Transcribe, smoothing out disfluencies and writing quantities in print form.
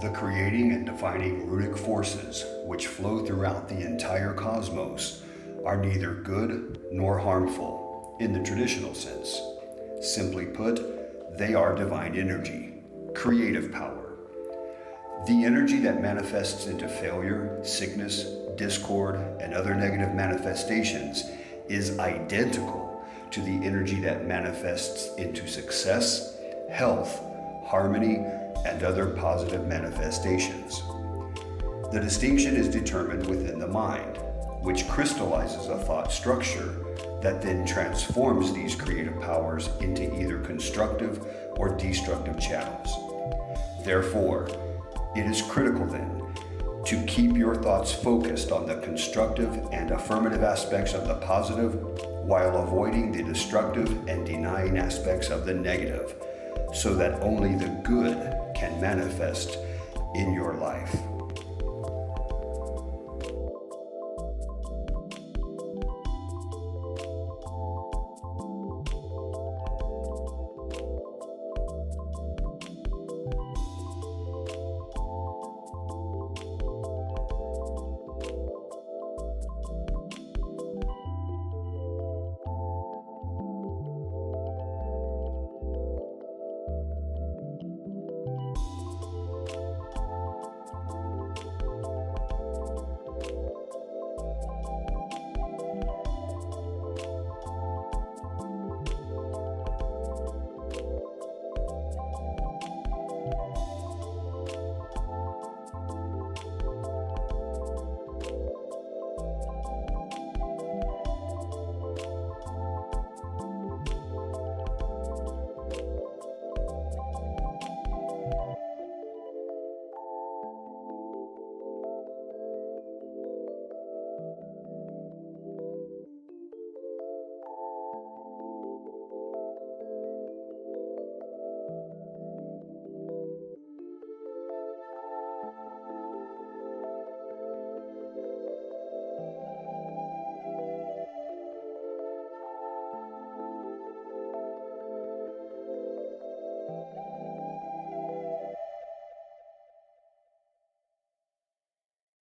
The creating and defining runic forces, which flow throughout the entire cosmos, are neither good nor harmful in the traditional sense. Simply put, they are divine energy, creative power. The energy that manifests into failure, sickness, discord, and other negative manifestations is identical to the energy that manifests into success, health, harmony, and other positive manifestations. The distinction is determined within the mind, which crystallizes a thought structure that then transforms these creative powers into either constructive or destructive channels. Therefore, it is critical then to keep your thoughts focused on the constructive and affirmative aspects of the positive while avoiding the destructive and denying aspects of the negative, so that only the good can manifest in your life.